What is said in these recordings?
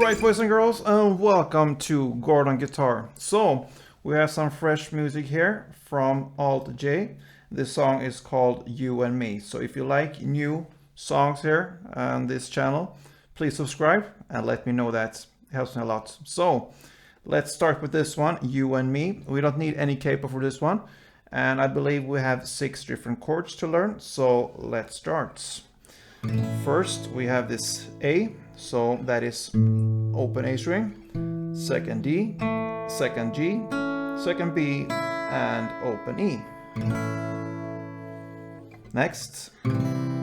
Alright, boys and girls, and welcome to Gordon Guitar. So, we have some fresh music here from Alt J. This song is called You and Me. So if you like new songs here on this channel, please subscribe and let me know. That helps me a lot. So, let's start with this one, You and Me. We don't need any capo for this one. And I believe we have 6 different chords to learn. So, let's start. First, we have this A. So that is open A string, second D, second G, second B, and open E. Next,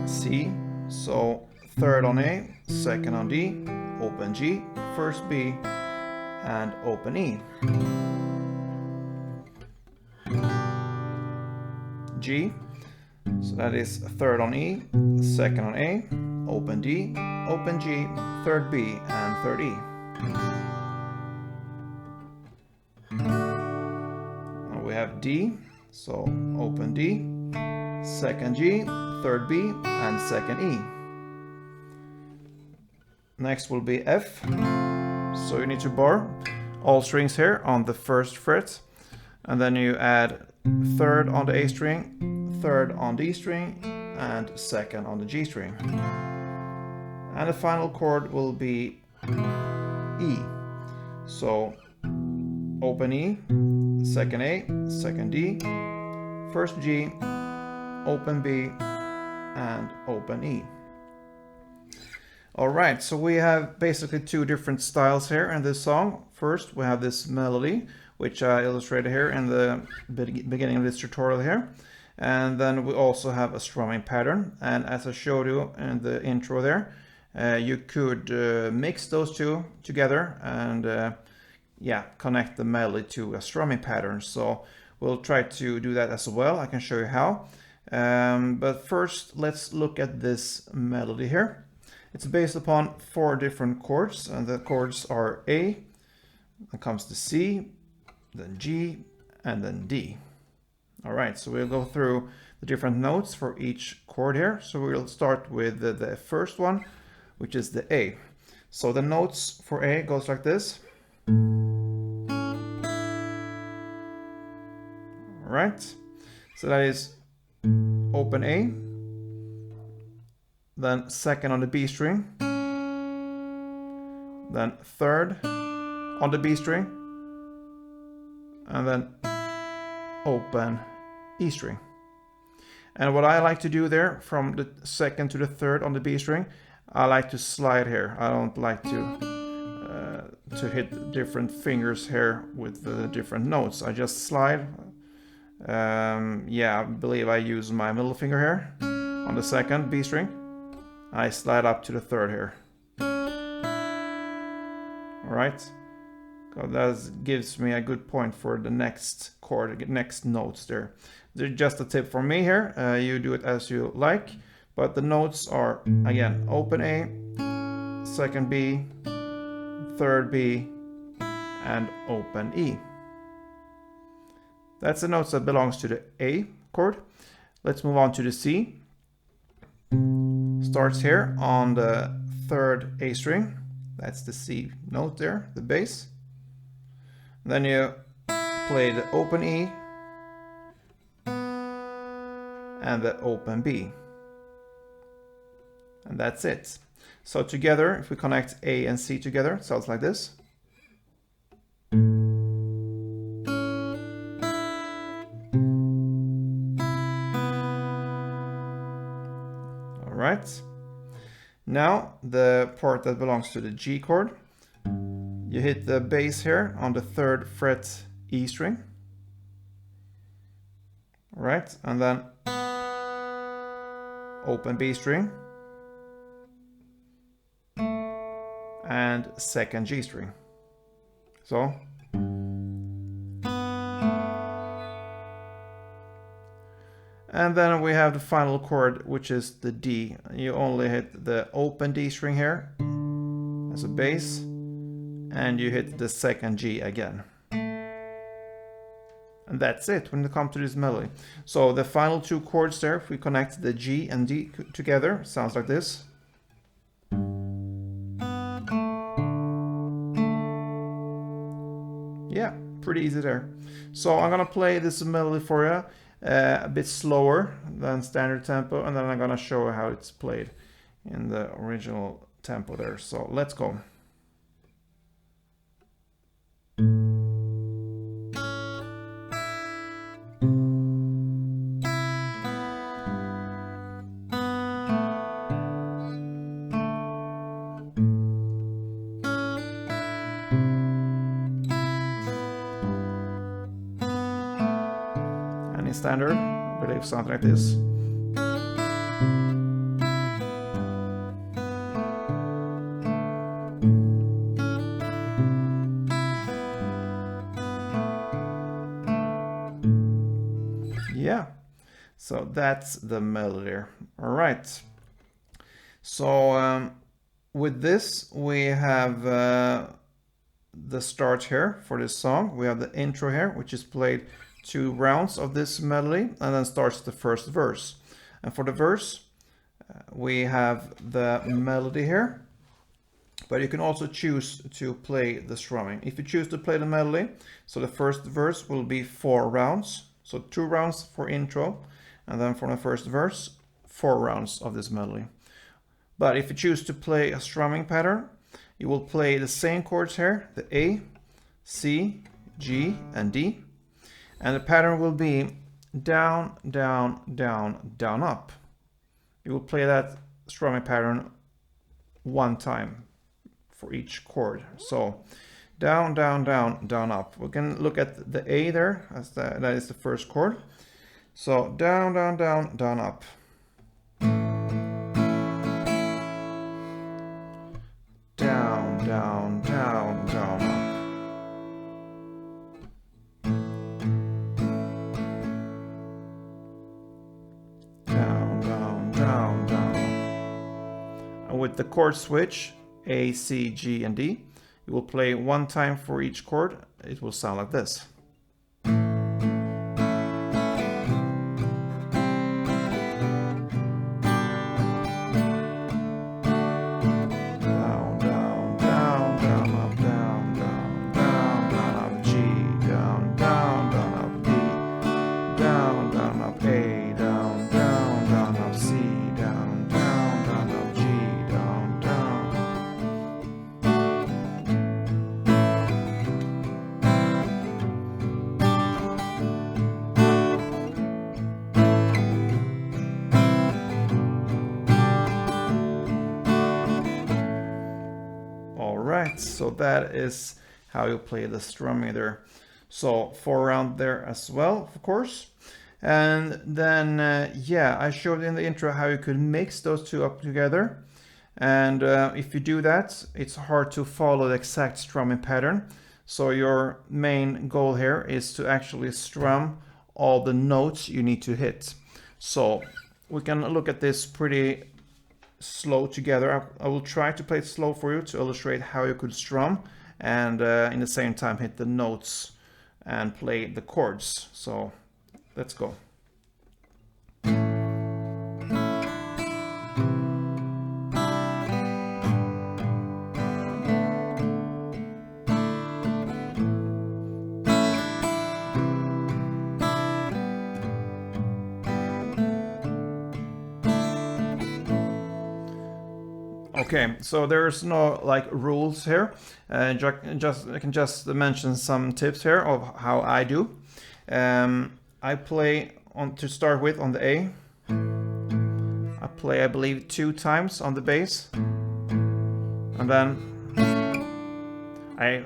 C. So third on A, second on D, open G, first B, and open E. G. So that is third on E, second on A, open D, open G, third B, and third E. And we have D, so open D, second G, third B, and second E. Next will be F, so you need to bar all strings here on the first fret, and then you add third on the A string, third on D string, and second on the G string. And the final chord will be E. So open E, second A, second D, first G, open B, and open E. Alright, so we have basically 2 different styles here in this song. First, we have this melody, which I illustrated here in the beginning of this tutorial here. And then we also have a strumming pattern. And as I showed you in the intro there, you could mix those 2 together and connect the melody to a strumming pattern. So we'll try to do that as well. I can show you how. But first, let's look at this melody here. It's based upon 4 different chords, and the chords are A, then comes the C, then G, and then D. Alright, so we'll go through the different notes for each chord here. So we'll start with the first one, which is the A. So the notes for A goes like this. Alright, so that is open A, then second on the B string, then third on the B string, and then open E string. And what I like to do there, from the second to the third on the B string, I like to slide here. I don't like to hit different fingers here with the different notes. I just slide. I believe I use my middle finger here on the second B string. I slide up to the third here. Alright. That gives me a good point for the next chord, next notes there. Just a tip from me here. You do it as you like, but the notes are, again, open A, second B, third B, and open E. That's the notes that belongs to the A chord. Let's move on to the C. Starts here on the third A string. That's the C note there, the bass. Then you play the open E and the open B. And that's it. So together, if we connect A and C together, it sounds like this. Alright. Now, the part that belongs to the G chord. You hit the bass here on the third fret E string. Alright, and then open B string. And second G string. So. And then we have the final chord, which is the D. You only hit the open D string here as a bass, and you hit the second G again. And that's it when it comes to this melody. So the final 2 chords there, if we connect the G and D together, sounds like this. Yeah, pretty easy there. So I'm gonna play this melody for you a bit slower than standard tempo, and then I'm gonna show you how it's played in the original tempo there. So let's go. And in standard, I believe something like this. Yeah, so that's the melody. All right. So with this, we have the start here for this song. We have the intro here, which is played 2 rounds of this melody, and then starts the first verse. And for the verse, we have the melody here, but you can also choose to play the strumming. If you choose to play the melody, so the first verse will be 4 rounds. So 2 rounds for intro, and then for the first verse, 4 rounds of this melody. But if you choose to play a strumming pattern, you will play the same chords here, the A, C, G, and D. And the pattern will be down, down, down, down, up. You will play that strumming pattern 1 time for each chord. So down, down, down, down, up. We can look at the A there, as that is the first chord. So down, down, down, down, up. Down, down, down, down, up. Down, down, down, down, up. And with the chord switch, A, C, G, and D, you will play 1 time for each chord. It will sound like this. Alright, so that is how you play the strumming there. So 4 rounds there as well, of course. And then, yeah, I showed in the intro how you could mix those 2 up together. And if you do that, it's hard to follow the exact strumming pattern. So your main goal here is to actually strum all the notes you need to hit. So we can look at this pretty slow together. I will try to play it slow for you to illustrate how you could strum and in the same time hit the notes and play the chords. So let's go. Okay, so there's no like rules here. I can just mention some tips here of how I do. I play to start with on the A. I play, I believe, 2 times on the bass, and then I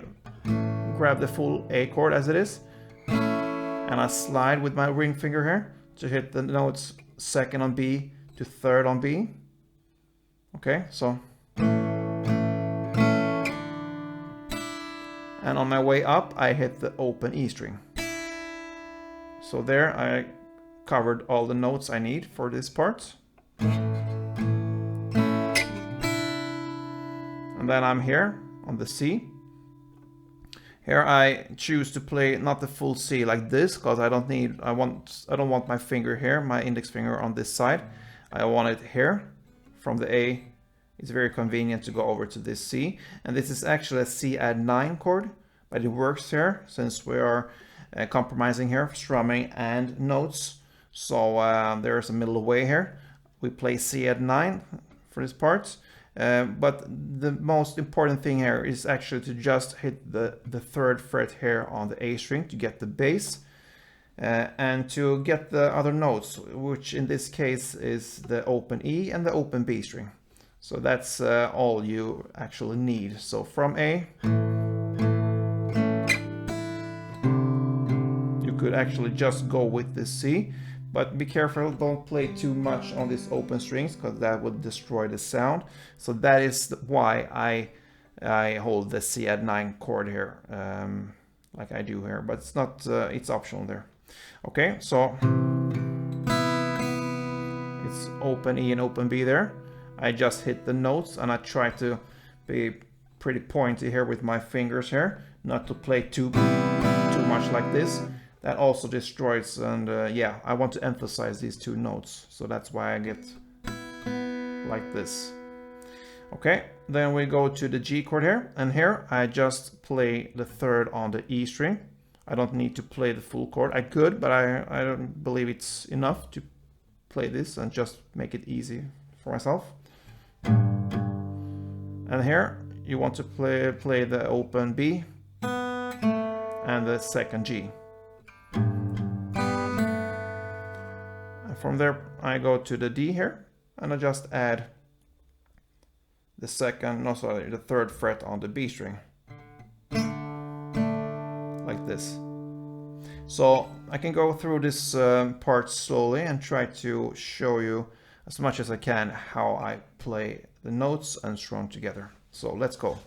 grab the full A chord as it is, and I slide with my ring finger here to hit the notes 2nd on B to 3rd on B. Okay, so, and on my way up I hit the open E string. So there I covered all the notes I need for this part. And then I'm here on the C. Here I choose to play not the full C like this, because I don't want my finger here, my index finger on this side. I want it here. From the A, it's very convenient to go over to this C. And this is actually a C add 9 chord, but it works here since we are compromising here, strumming and notes. So there's a middle way here. We play C at 9 for this part, but the most important thing here is actually to just hit the 3rd fret here on the A string to get the bass, and to get the other notes, which in this case is the open E and the open B string. So that's all you actually need. So from A, you could actually just go with the C, but be careful, don't play too much on these open strings because that would destroy the sound. So that is why I hold the C at 9 chord here, like I do here, but it's not, it's optional there. Okay, so it's open E and open B there. I just hit the notes and I try to be pretty pointy here with my fingers here, not to play too much like this. That also destroys, and yeah, I want to emphasize these 2 notes, so that's why I get like this. Okay, then we go to the G chord here, and here I just play the 3rd on the E string. I don't need to play the full chord. I could, but I don't believe it's enough to play this and just make it easy for myself. And here you want to play the open B and the 2nd G. And from there I go to the D here and I just add the 3rd fret on the B string, like this. So I can go through this part slowly and try to show you as much as I can how I play the notes and strum together. So let's go.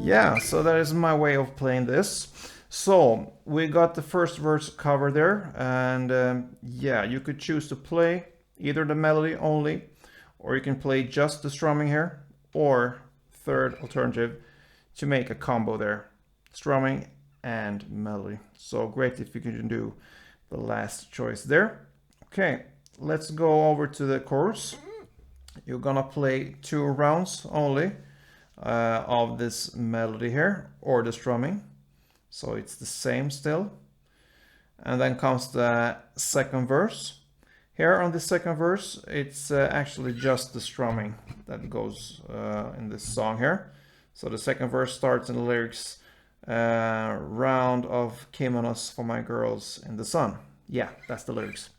Yeah, so that is my way of playing this. So we got the first verse covered there, and yeah, you could choose to play either the melody only, or you can play just the strumming here, or third alternative to make a combo there, strumming and melody. So great if you can do the last choice there. Okay, let's go over to the chorus. You're gonna play 2 rounds only of this melody here, or the strumming, so it's the same still. And then comes the second verse. Here on the second verse, it's actually just the strumming that goes in this song here. So the second verse starts in the lyrics, round of kimonos for my girls in the sun. Yeah, that's the lyrics.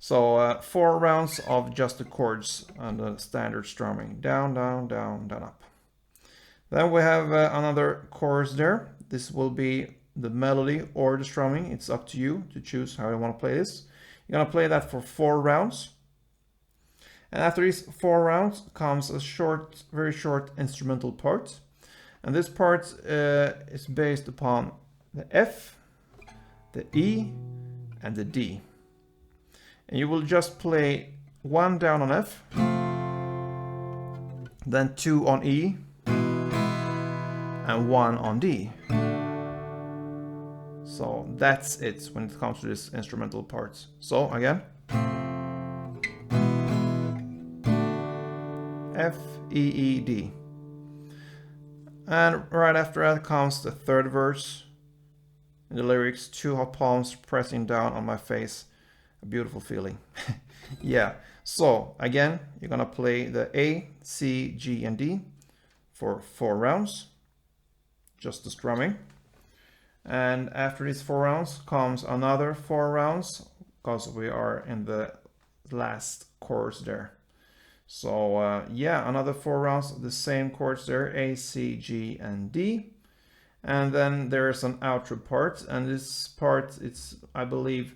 So 4 rounds of just the chords and the standard strumming, down, down, down, down, up. Then we have another chorus there. This will be the melody or the strumming. It's up to you to choose how you want to play this. You're going to play that for 4 rounds. And after these 4 rounds comes a short, very short instrumental part. And this part is based upon the F, the E, and the D. And you will just play 1 down on F, then 2 on E, and 1 on D. So that's it when it comes to this instrumental parts. So again, F, E, E, D. And right after that comes the third verse. In the lyrics, 2 hot palms pressing down on my face. A beautiful feeling. Yeah. So again, you're gonna play the A, C, G, and D for 4 rounds. Just the strumming. And after these 4 rounds comes another 4 rounds, because we are in the last chorus there. So yeah, another 4 rounds, the same chords there, A, C, G, and D. And then there's an outro part, and this part, it's, I believe,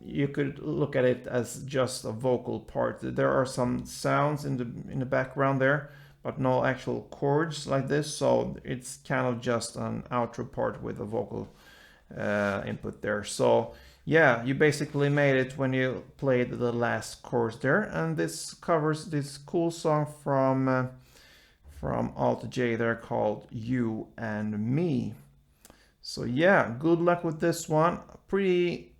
you could look at it as just a vocal part. There are some sounds in the background there, but no actual chords like this, so it's kind of just an outro part with a vocal input there. So yeah, you basically made it when you played the last chorus there, and this covers this cool song from Alt J there called You and Me. So yeah, good luck with this one. Pretty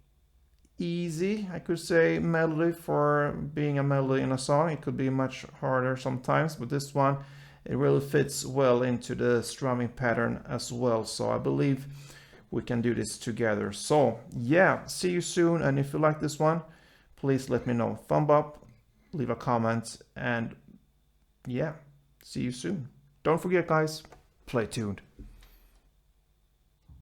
easy, I could say, melody for being a melody in a song. It could be much harder sometimes, but this one, it really fits well into the strumming pattern as well. So I believe we can do this together. So yeah, see you soon. And if you like this one, please let me know. Thumb up, leave a comment, and yeah, see you soon. Don't forget, guys, play tuned.